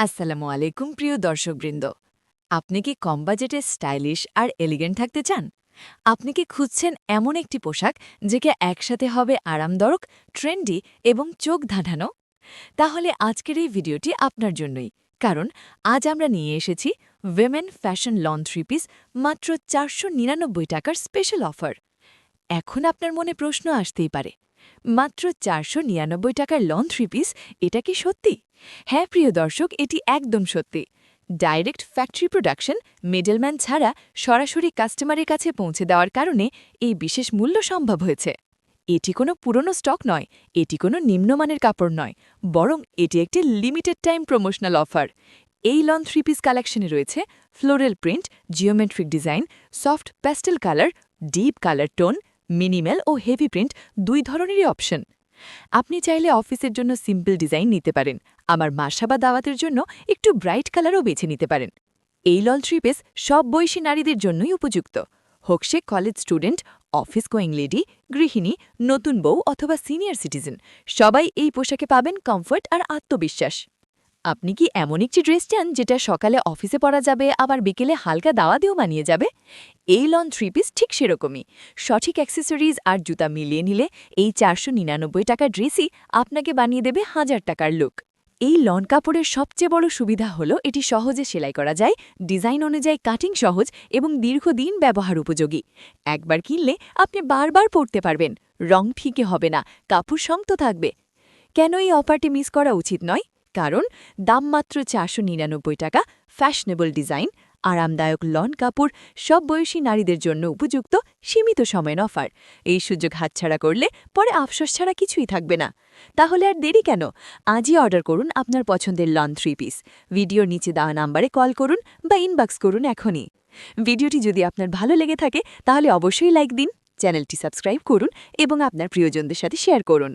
আসসালামু আলাইকুম প্রিয় দর্শকবৃন্দ। আপনি কি কম বাজেটে স্টাইলিশ আর এলিগেন্ট থাকতে চান? আপনি কি খুঁজছেন এমন একটি পোশাক যেটা একসাথে হবে আরামদায়ক, ট্রেন্ডি এবং চোখ ধাঁধানো? তাহলে আজকের এই ভিডিওটি আপনার জন্যই। কারণ আজ আমরা নিয়ে এসেছি women fashion lawn three piece মাত্র ৪৯৯ টাকার স্পেশাল অফার। এখন আপনার মনে প্রশ্ন আসতেই পারে, মাত্র ৪৯৯ টাকার লন থ্রি পিস, এটা কি সত্যি? হ্যাঁ প্রিয় দর্শক, এটি একদম সত্যি। ডাইরেক্ট ফ্যাক্টরি প্রোডাকশন, মিডলম্যান ছাড়া সরাসরি কাস্টমারের কাছে পৌঁছে দেওয়ার কারণে এই বিশেষ মূল্য সম্ভব হয়েছে। এটি কোনো পুরনো স্টক নয়, এটি কোনো নিম্নমানের কাপড় নয়, বরং এটি একটি লিমিটেড টাইম প্রমোশনাল অফার। এই লন থ্রি পিস কালেকশনে রয়েছে floral print, geometric design, soft pastel colour, deep colour tone, minimal ও হেভি প্রিন্ট, দুই ধরনেরই অপশন। আপনি চাইলে অফিসের জন্য সিম্পল ডিজাইন নিতে পারেন, আমার মাসা বা দাওয়াতের জন্য একটু ব্রাইট কালারও বেছে নিতে পারেন। এই লল থ্রি পিস সব বয়সী নারীদের জন্যই উপযুক্ত, হোক সে college student, office going lady, গৃহিণী, নতুন বউ অথবা সিনিয়র সিটিজেন, সবাই এই পোশাকে পাবেন কমফোর্ট আর আত্মবিশ্বাস। আপনি কি এমন একটি ড্রেস চান যেটা সকালে অফিসে পরা যাবে আবার বিকেলে হালকা দাওয়াতেও মানিয়ে যাবে? এই লন থ্রি পিস ঠিক সেরকমই। সঠিক অ্যাক্সেসরিজ আর জুতা মিলিয়ে নিলে এই ৪৯৯ টাকার ড্রেসই আপনাকে বানিয়ে দেবে ১,০০০ টাকার লুক। এই লন কাপড়ের সবচেয়ে বড় সুবিধা হলো এটি সহজে সেলাই করা যায়, ডিজাইন অনুযায়ী কাটিং সহজ এবং দীর্ঘদিন ব্যবহার উপযোগী। একবার কিনলে আপনি বারবার পরতে পারবেন, রং ফিকে হবে না, কাপড় শক্ত থাকবে। কেন এই অফারটি মিস করা উচিত নয়? কারণ দাম মাত্র ৪৯৯ টাকা, ফ্যাশনেবল ডিজাইন, আরামদায়ক লন কাপড়, সব বয়সী নারীদের জন্য উপযুক্ত, সীমিত সময়ের অফার। এই সুযোগ হাতছাড়া করলে পরে আফসোস ছাড়া কিছুই থাকবে না। তাহলে আর দেরি কেন? আজই অর্ডার করুন আপনার পছন্দের লন থ্রি পিস। ভিডিওর নিচে দেওয়া নাম্বারে কল করুন বা ইনবক্স করুন এখনই। ভিডিওটি যদি আপনার ভালো লেগে থাকে তাহলে অবশ্যই লাইক দিন, চ্যানেলটি সাবস্ক্রাইব করুন এবং আপনার প্রিয়জনদের সাথে শেয়ার করুন।